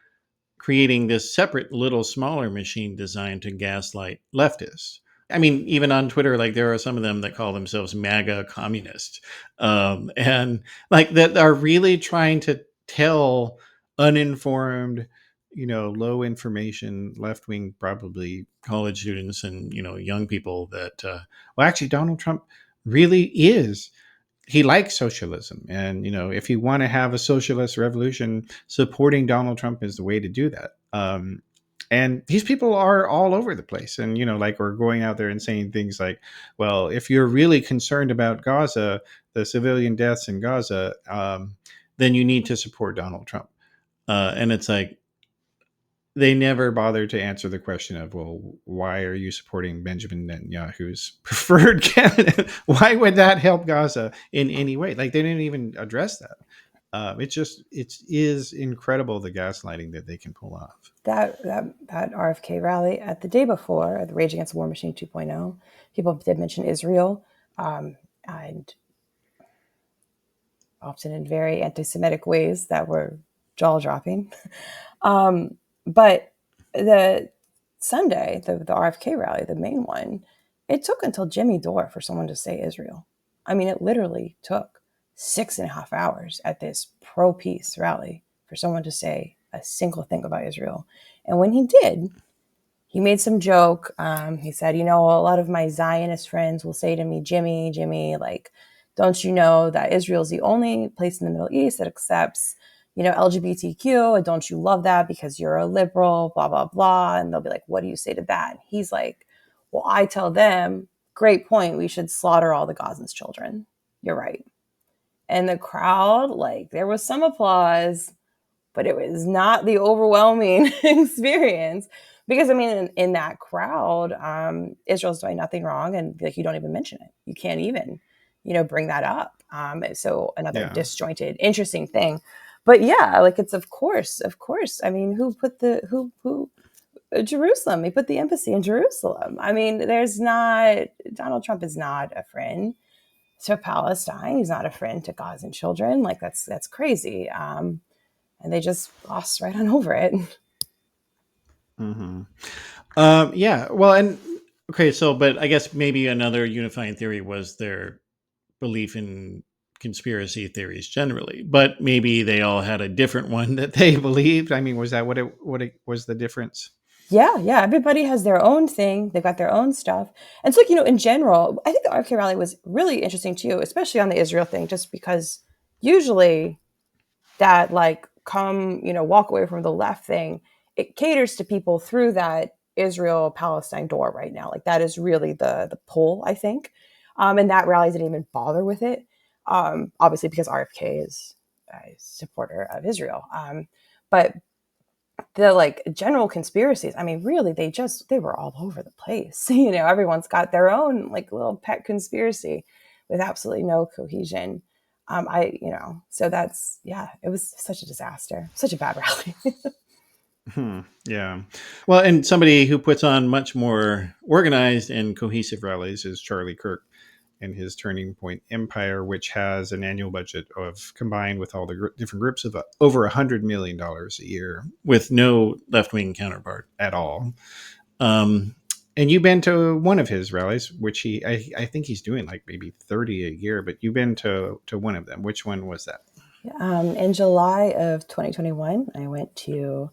creating this separate little smaller machine designed to gaslight leftists. I mean, even on Twitter, like there are some of them that call themselves MAGA communists, and like that are really trying to tell uninformed, low information, left wing, probably college students and young people that well, actually, Donald Trump really is. He likes socialism, and if you want to have a socialist revolution, supporting Donald Trump is the way to do that. And these people are all over the place, and like we're going out there and saying things like, well, if you're really concerned about Gaza, the civilian deaths in Gaza, then you need to support Donald Trump. And it's like they never bother to answer the question of, well, why are you supporting Benjamin Netanyahu's preferred candidate? Why would that help Gaza in any way? Like they didn't even address that. It is incredible the gaslighting that they can pull off. That RFK rally at the day before, at the Rage Against the War Machine 2.0, people did mention Israel, and often in very anti-Semitic ways that were jaw-dropping. But the Sunday, the RFK rally, the main one, it took until Jimmy Dore for someone to say Israel. I mean, it literally took 6.5 hours at this pro-peace rally for someone to say a single thing about Israel. And when he did, he made some joke. He said, a lot of my Zionist friends will say to me, Jimmy, like, don't you know that Israel's the only place in the Middle East that accepts, LGBTQ? And don't you love that because you're a liberal, blah, blah, blah. And they'll be like, what do you say to that? And he's like, well, I tell them, great point. We should slaughter all the Gazans' children. You're right. And the crowd, like, there was some applause, but it was not the overwhelming experience. Because, I mean, in that crowd, Israel's doing nothing wrong, and like you don't even mention it. You can't even, bring that up. So another disjointed, interesting thing. But yeah, like it's of course. I mean, who Jerusalem? He put the embassy in Jerusalem. I mean, Donald Trump is not a friend to Palestine. He's not a friend to Gazan children. Like that's crazy. And they just gloss right on over it. Mm-hmm. Yeah. Well, and okay. So, but I guess maybe another unifying theory was their belief in conspiracy theories generally, but maybe they all had a different one that they believed. I mean, was that what it was the difference? Yeah. Everybody has their own thing. They've got their own stuff. And so, in general, I think the RFK rally was really interesting too, especially on the Israel thing, just because usually that walk away from the left thing, it caters to people through that Israel Palestine door right now. Like that is really the pull, I think. And that rally didn't even bother with it. Obviously because RFK is a supporter of Israel. But the general conspiracies, I mean, really, they were all over the place. Everyone's got their own little pet conspiracy with absolutely no cohesion. So it was such a disaster, such a bad rally. Yeah. Well, and somebody who puts on much more organized and cohesive rallies is Charlie Kirk and his Turning Point Empire, which has an annual budget of, combined with all the different groups, of over $100 million a year, with no left-wing counterpart at all. And you've been to one of his rallies, which I think he's doing like maybe 30 a year, but you've been to one of them. Which one was that? In July of 2021, I went to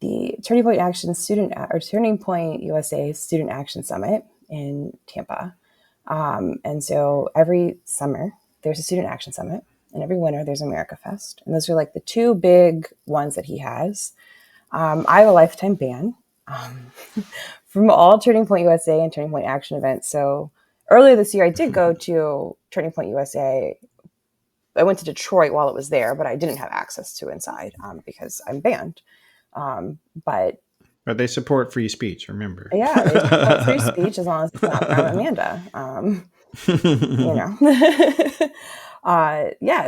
the Turning Point USA Student Action Summit in Tampa. And so every summer there's a Student Action Summit, and every winter there's America Fest. And those are like the two big ones that he has. I have a lifetime ban from all Turning Point USA and Turning Point Action events. So earlier this year, I did go to Turning Point USA. I went to Detroit while it was there, but I didn't have access to inside because I'm banned. But they support free speech, remember? Yeah, they support free speech as long as it's not from Amanda.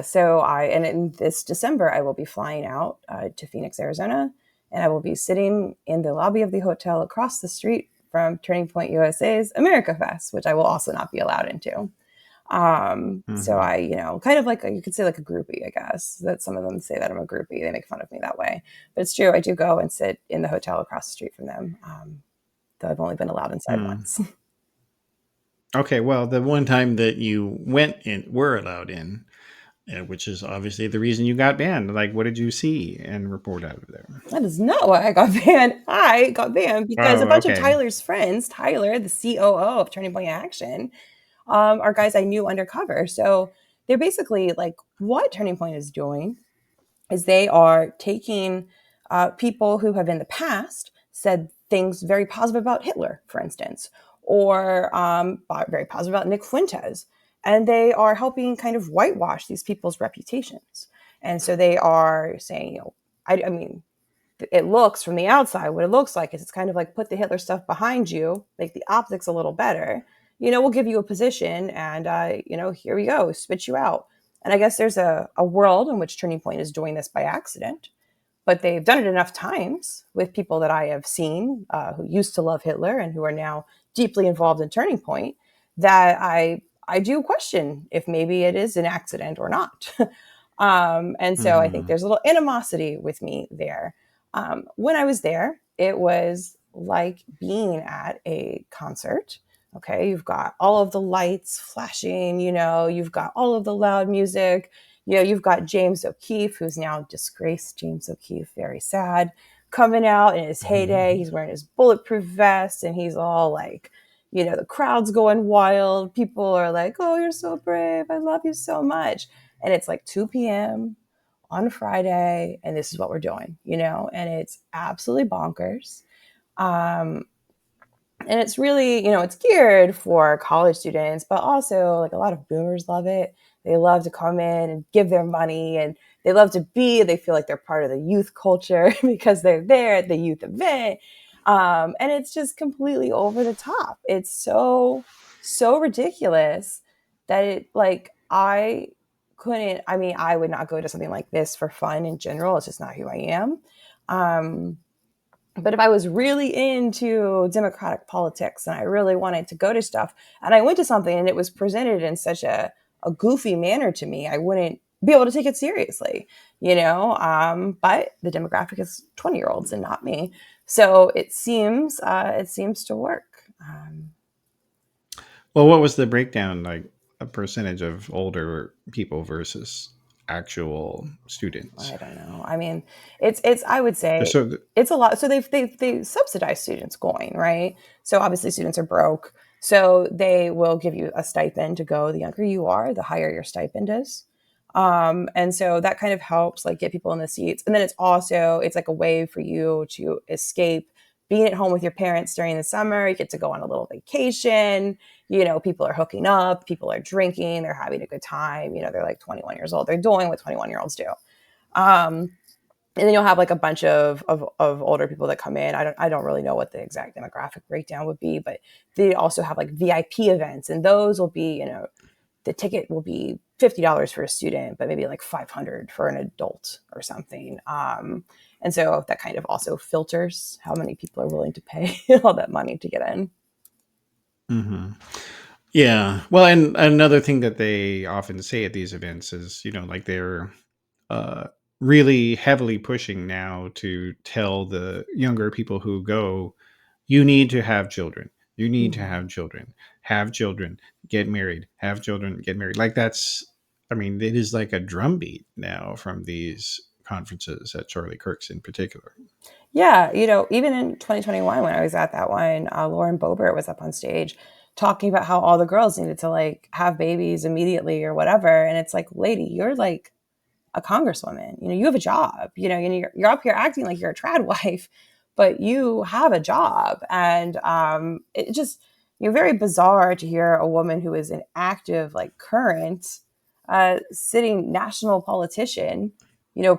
So and in this December, I will be flying out to Phoenix, Arizona, and I will be sitting in the lobby of the hotel across the street from Turning Point USA's America Fest, which I will also not be allowed into. So I, kind of like, you could say like a groupie, I guess, that some of them say that I'm a groupie. They make fun of me that way, but it's true. I do go and sit in the hotel across the street from them. Though I've only been allowed inside once. Okay. Well, the one time that you were allowed in, which is obviously the reason you got banned. Like, what did you see and report out of there? That is not why I got banned. I got banned because a bunch of Okay. Tyler's friends, Tyler, the COO of Turning Point Action, are guys I knew undercover. So they're basically like, what Turning Point is doing is they are taking people who have in the past said things very positive about Hitler, for instance, or very positive about Nick Fuentes, and they are helping kind of whitewash these people's reputations. And so they are saying, I mean, it looks from the outside, what it looks like is it's kind of like put the Hitler stuff behind you, make the optics a little better. We'll give you a position and, here we go, spit you out. And I guess there's a world in which Turning Point is doing this by accident, but they've done it enough times with people that I have seen who used to love Hitler and who are now deeply involved in Turning Point that I do question if maybe it is an accident or not. And so I think there's a little animosity with me there. When I was there, it was like being at a concert. Okay, you've got all of the lights flashing, you've got all of the loud music. You've got James O'Keefe, who's now disgraced James O'Keefe, very sad, coming out in his heyday. He's wearing his bulletproof vest and he's all like, the crowd's going wild. People are like, oh, you're so brave. I love you so much. And it's like 2 p.m. on Friday, and this is what we're doing, and it's absolutely bonkers. And it's really, it's geared for college students, but also like a lot of boomers love it. They love to come in and give their money, and they feel like they're part of the youth culture because they're there at the youth event. And it's just completely over the top. It's so, so ridiculous that I would not go to something like this for fun in general. It's just not who I am. But if I was really into democratic politics and I really wanted to go to stuff and I went to something and it was presented in such a goofy manner to me, I wouldn't be able to take it seriously, but the demographic is 20-year-olds and not me. So it seems to work. Well, what was the breakdown, like a percentage of older people versus actual students? I don't know. I mean, it's I would say So, it's a lot. So they subsidize students going, right? So obviously students are broke. So they will give you a stipend to go. The younger you are, the higher your stipend is. And so that kind of helps like get people in the seats. And then it's like a way for you to escape being at home with your parents during the summer. You get to go on a little vacation. People are hooking up, people are drinking, they're having a good time. They're like 21 years old. They're doing what 21-year-olds do. And then you'll have like a bunch of older people that come in. I don't really know what the exact demographic breakdown would be, but they also have like VIP events, and those will be, the ticket will be $50 for a student, but maybe like $500 for an adult or something. And so that kind of also filters how many people are willing to pay all that money to get in. yeah. Well, and another thing that they often say at these events is, like they're uh, really heavily pushing now to tell the younger people who go, you need to have children. You need to have children, get married, have children, get married. Like it is like a drumbeat now from these conferences at Charlie Kirk's in particular. Yeah, even in 2021 when I was at that one, Lauren Boebert was up on stage talking about how all the girls needed to like have babies immediately or whatever. And it's like, lady, you're like a congresswoman. You have a job. And you're up here acting like you're a trad wife, but you have a job. And it just very bizarre to hear a woman who is an active, like current, sitting national politician,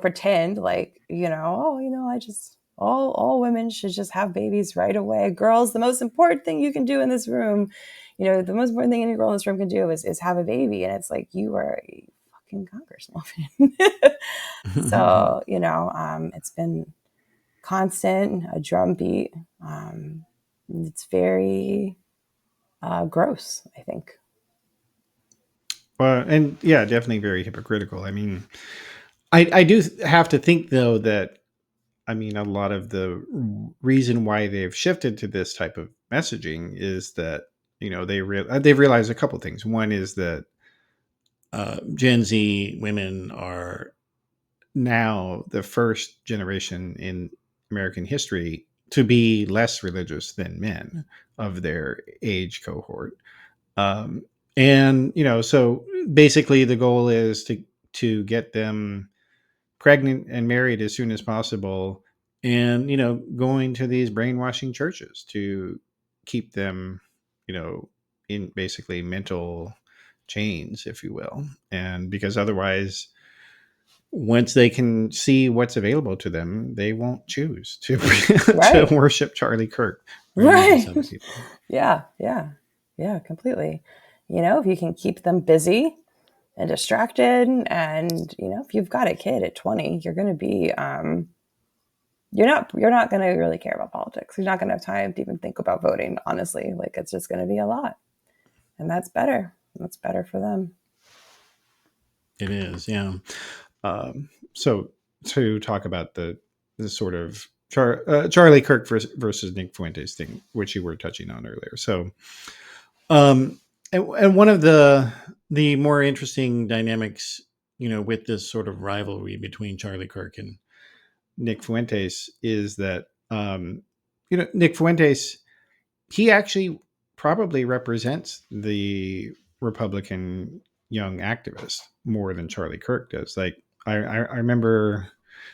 pretend like I just all women should just have babies right away. Girls, the most important thing you can do in this room, the most important thing any girl in this room can do is have a baby. And it's like, you are a fucking congresswoman. So, it's been constant, a drumbeat. It's very gross, I think. Well, and yeah, definitely very hypocritical. I do have to think though that a lot of the reason why they've shifted to this type of messaging is that they've realized a couple things. One is that Gen Z women are now the first generation in American history to be less religious than men of their age cohort. And so basically the goal is to get them pregnant and married as soon as possible, and going to these brainwashing churches to keep them in basically mental chains, if you will. And because otherwise, once they can see what's available to them, they won't choose to to Right. worship Charlie Kirk or any of these Right. other people. Yeah. Completely. If you can keep them busy, and distracted. And, if you've got a kid at 20, you're going to be, you're not going to really care about politics. You're not going to have time to even think about voting, honestly. Like, it's just going to be a lot. And that's better. That's better for them. It is, yeah. So to talk about the sort of Charlie Kirk versus Nick Fuentes thing, which you were touching on earlier. So, and one of the more interesting dynamics, with this sort of rivalry between Charlie Kirk and Nick Fuentes is that, Nick Fuentes, he actually probably represents the Republican young activist more than Charlie Kirk does. Like, I remember,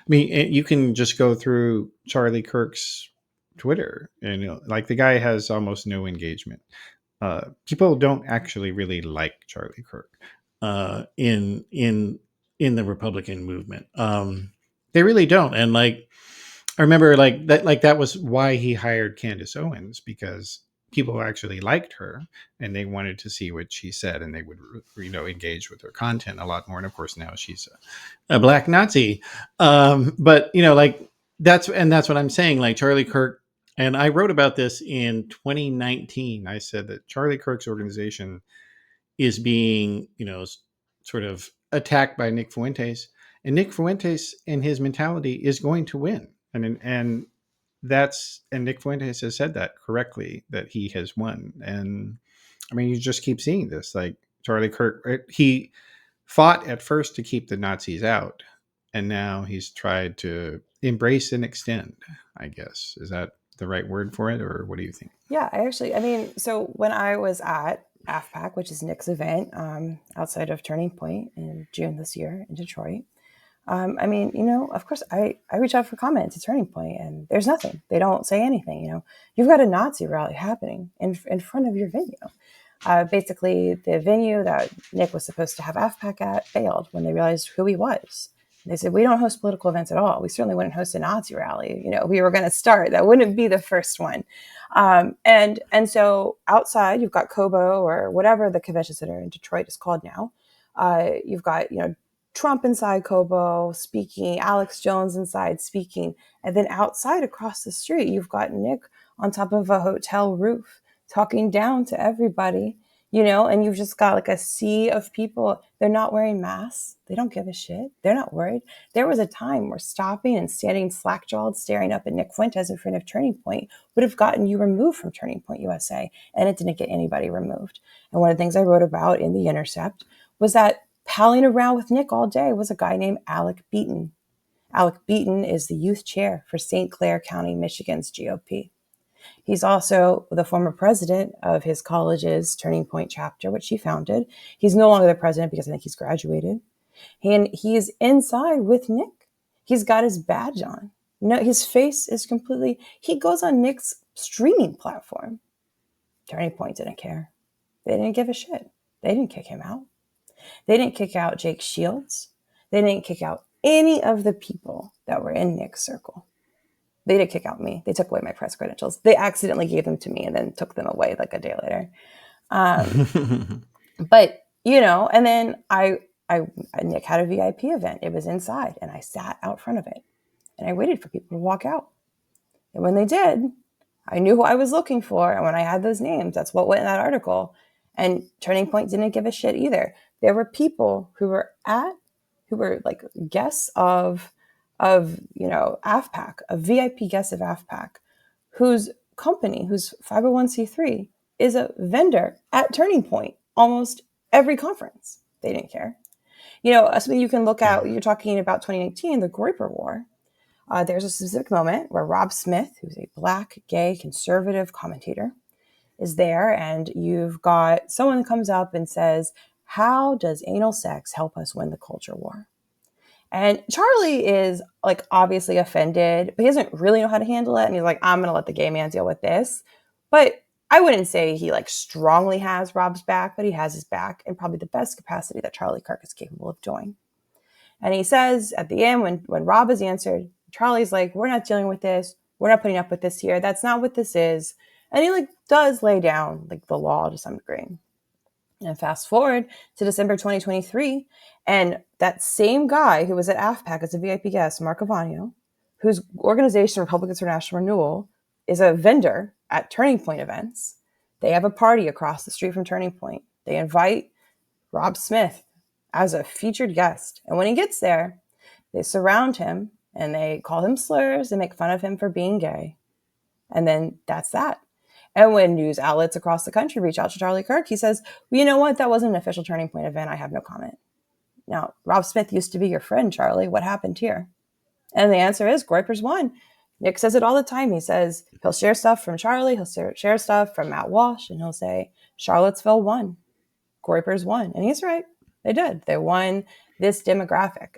you can just go through Charlie Kirk's Twitter, and like, the guy has almost no engagement. People don't actually really like Charlie Kirk in the Republican movement. They really don't. And like, I remember that was why he hired Candace Owens, because people actually liked her and they wanted to see what she said, and they would, engage with her content a lot more. And of course, now she's a black Nazi. But like, that's what I'm saying. Like, Charlie Kirk, and I wrote about this in 2019. I said that Charlie Kirk's organization is being, sort of attacked by Nick Fuentes, and Nick Fuentes and his mentality is going to win. And Nick Fuentes has said that correctly, that he has won. And you just keep seeing this. Like, Charlie Kirk, right? He fought at first to keep the Nazis out, and now he's tried to embrace and extend, I guess. Is that the right word for it, or what do you think? Yeah, so when I was at AFPAC, which is Nick's event outside of Turning Point in June this year in Detroit, of course, I reach out for comments at Turning Point, and there's nothing. They don't say anything. You've got a Nazi rally happening in front of your venue. Basically, the venue that Nick was supposed to have AFPAC at failed when they realized who he was. They said, we don't host political events at all. We certainly wouldn't host a Nazi rally. We were going to start. That wouldn't be the first one. And so outside, you've got Kobo, or whatever the convention center in Detroit is called now. You've got, Trump inside Kobo speaking, Alex Jones inside speaking. And then outside across the street, you've got Nick on top of a hotel roof talking down to everybody, and you've just got like a sea of people. They're not wearing masks. They don't give a shit. They're not worried. There was a time where stopping and standing slack-jawed, staring up at Nick Fuentes in front of Turning Point would have gotten you removed from Turning Point USA, and it didn't get anybody removed. And one of the things I wrote about in The Intercept was that palling around with Nick all day was a guy named Alec Beaton. Alec Beaton is the youth chair for St. Clair County, Michigan's GOP. He's also the former president of his college's Turning Point chapter, which he founded. He's no longer the president because I think he's graduated. And he's inside with Nick. He's got his badge on. His face is completely... He goes on Nick's streaming platform. Turning Point didn't care. They didn't give a shit. They didn't kick him out. They didn't kick out Jake Shields. They didn't kick out any of the people that were in Nick's circle. They didn't kick out me. They took away my press credentials. They accidentally gave them to me and then took them away like a day later. But, and then Nick had a VIP event. It was inside, and I sat out front of it, and I waited for people to walk out. And when they did, I knew who I was looking for. And when I had those names, that's what went in that article. And Turning Point didn't give a shit either. There were people who were like guests of AFPAC, a VIP guest of AFPAC, whose company, whose 501c3 is a vendor at Turning Point almost every conference. They didn't care. Something you can look at, you're talking about 2019, the Groyper War. There's a specific moment where Rob Smith, who's a black, gay, conservative commentator, is there, and you've got someone that comes up and says, how does anal sex help us win the culture war? And Charlie is like obviously offended, but he doesn't really know how to handle it. And he's like, I'm going to let the gay man deal with this. But I wouldn't say he like strongly has Rob's back, but he has his back in probably the best capacity that Charlie Kirk is capable of doing. And he says at the end, when Rob has answered, Charlie's like, we're not dealing with this. We're not putting up with this here. That's not what this is. And he like does lay down like the law to some degree. And fast forward to December 2023, and that same guy who was at AFPAC as a VIP guest, Mark Avano, whose organization, Republicans for National Renewal, is a vendor at Turning Point events. They have a party across the street from Turning Point. They invite Rob Smith as a featured guest. And when he gets there, they surround him and they call him slurs and make fun of him for being gay. And then that's that. And when news outlets across the country reach out to Charlie Kirk, he says, well, you know what? That wasn't an official Turning Point event. I have no comment. Now, Rob Smith used to be your friend, Charlie. What happened here? And the answer is groypers won. Nick says it all the time. He says he'll share stuff from Charlie. He'll share stuff from Matt Walsh. And he'll say, Charlottesville won. Groypers won. And he's right. They did. They won this demographic.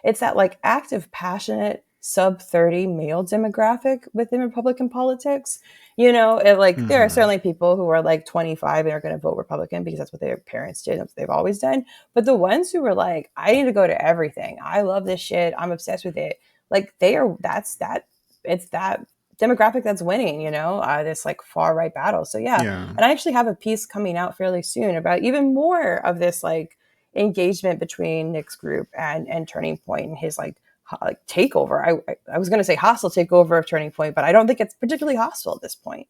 It's that like active, passionate, sub 30 male demographic within Republican politics. You know, there are certainly people who are like 25 and are going to vote Republican because that's what their parents did. That's what they've always done. But the ones who were like, I need to go to everything. I love this shit. I'm obsessed with it. Like it's that demographic that's winning, this like far right battle. So yeah. And I actually have a piece coming out fairly soon about even more of this like engagement between Nick's group and Turning Point and his like takeover. I was going to say hostile takeover of Turning Point, but I don't think it's particularly hostile at this point.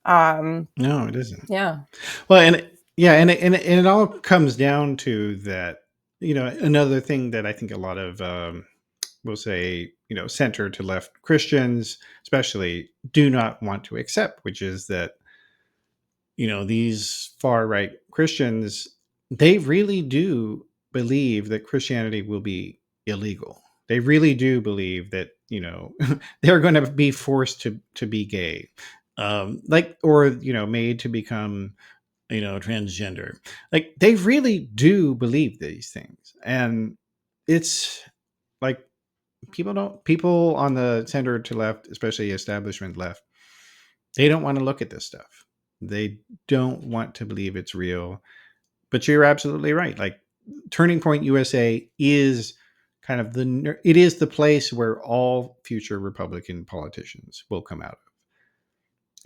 No, it isn't. Yeah. Well, and it all comes down to that. Another thing that I think a lot of we'll say, center to left Christians, especially, do not want to accept, which is that, these far right Christians, they really do believe that Christianity will be illegal. They really do believe that, they're going to be forced to be gay, or made to become, transgender. Like, they really do believe these things. And it's like, people on the center to left, especially establishment left, they don't want to look at this stuff. They don't want to believe it's real. But you're absolutely right. Like, Turning Point USA is kind of it is the place where all future Republican politicians will come out of.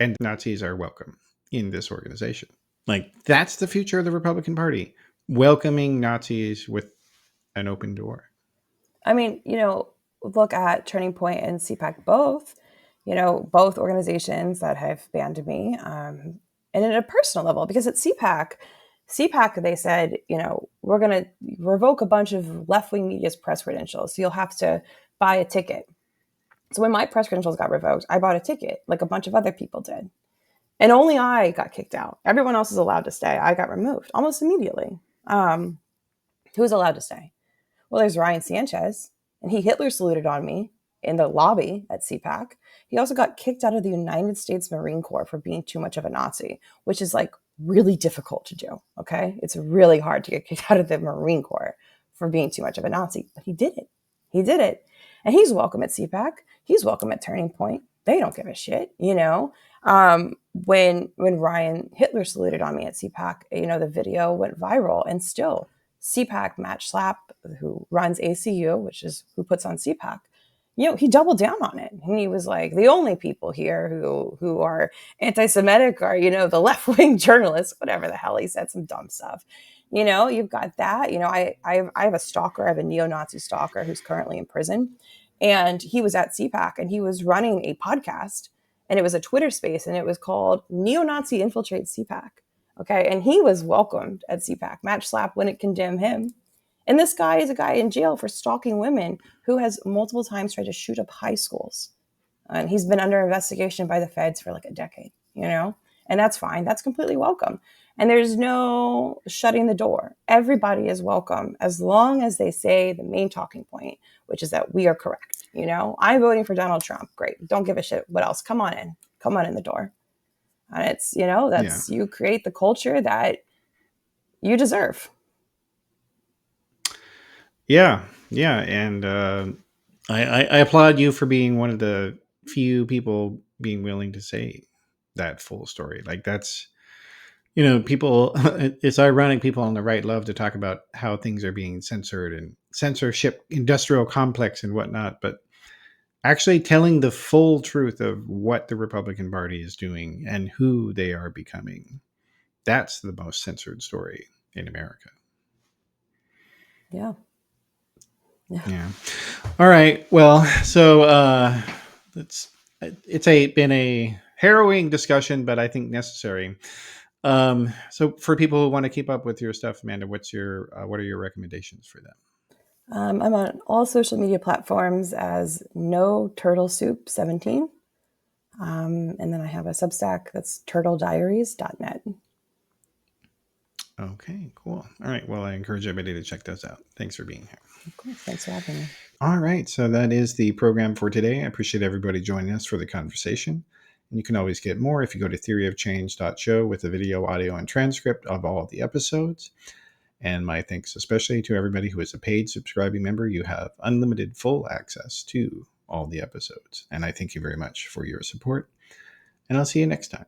And Nazis are welcome in this organization. Like, that's the future of the Republican Party, welcoming Nazis with an open door. I mean, look at Turning Point and CPAC both, both organizations that have banned me. And at a personal level, because at CPAC, they said, we're going to revoke a bunch of left-wing media's press credentials. So you'll have to buy a ticket. So when my press credentials got revoked, I bought a ticket like a bunch of other people did. And only I got kicked out. Everyone else is allowed to stay. I got removed almost immediately. Who's allowed to stay? Well, there's Ryan Sanchez, and he Hitler saluted on me in the lobby at CPAC. He also got kicked out of the United States Marine Corps for being too much of a Nazi, which is like really difficult to do. Okay. It's really hard to get kicked out of the Marine Corps for being too much of a Nazi, but he did it. He did it. And he's welcome at CPAC. He's welcome at Turning Point. They don't give a shit, when Ryan Hitler saluted on me at CPAC, the video went viral, and still CPAC Matt Schlapp, who runs ACU, which is who puts on CPAC, he doubled down on it. And he was like, the only people here who are anti-Semitic are, the left-wing journalists, whatever the hell. He said some dumb stuff. You've got that. I have a stalker. I have a neo-Nazi stalker who's currently in prison. And he was at CPAC and he was running a podcast, and it was a Twitter space, and it was called Neo-Nazi Infiltrates CPAC. Okay. And he was welcomed at CPAC. Matt Schlapp wouldn't condemn him. And this guy is a guy in jail for stalking women who has multiple times tried to shoot up high schools. And he's been under investigation by the feds for like a decade, and that's fine. That's completely welcome. And there's no shutting the door. Everybody is welcome as long as they say the main talking point, which is that we are correct. I'm voting for Donald Trump. Great. Don't give a shit. What else? Come on in the door. And it's, you create the culture that you deserve. Yeah. And I applaud you for being one of the few people being willing to say that full story. Like, that's, people, it's ironic, people on the right love to talk about how things are being censored and censorship, industrial complex and whatnot. But actually telling the full truth of what the Republican Party is doing and who they are becoming That's the most censored story in America. Yeah. Yeah. All right. Well, so it's been a harrowing discussion, but I think necessary. So for people who want to keep up with your stuff, Amanda, what are your recommendations for them? I'm on all social media platforms as No Turtle Soup 17. And then I have a Substack that's turtlediaries.net. Okay, cool. All right. Well, I encourage everybody to check those out. Thanks for being here. Of course. Thanks for having me. All right. So that is the program for today. I appreciate everybody joining us for the conversation. And you can always get more if you go to theoryofchange.show with the video, audio, and transcript of all of the episodes. And my thanks especially to everybody who is a paid subscribing member. You have unlimited full access to all the episodes. And I thank you very much for your support. And I'll see you next time.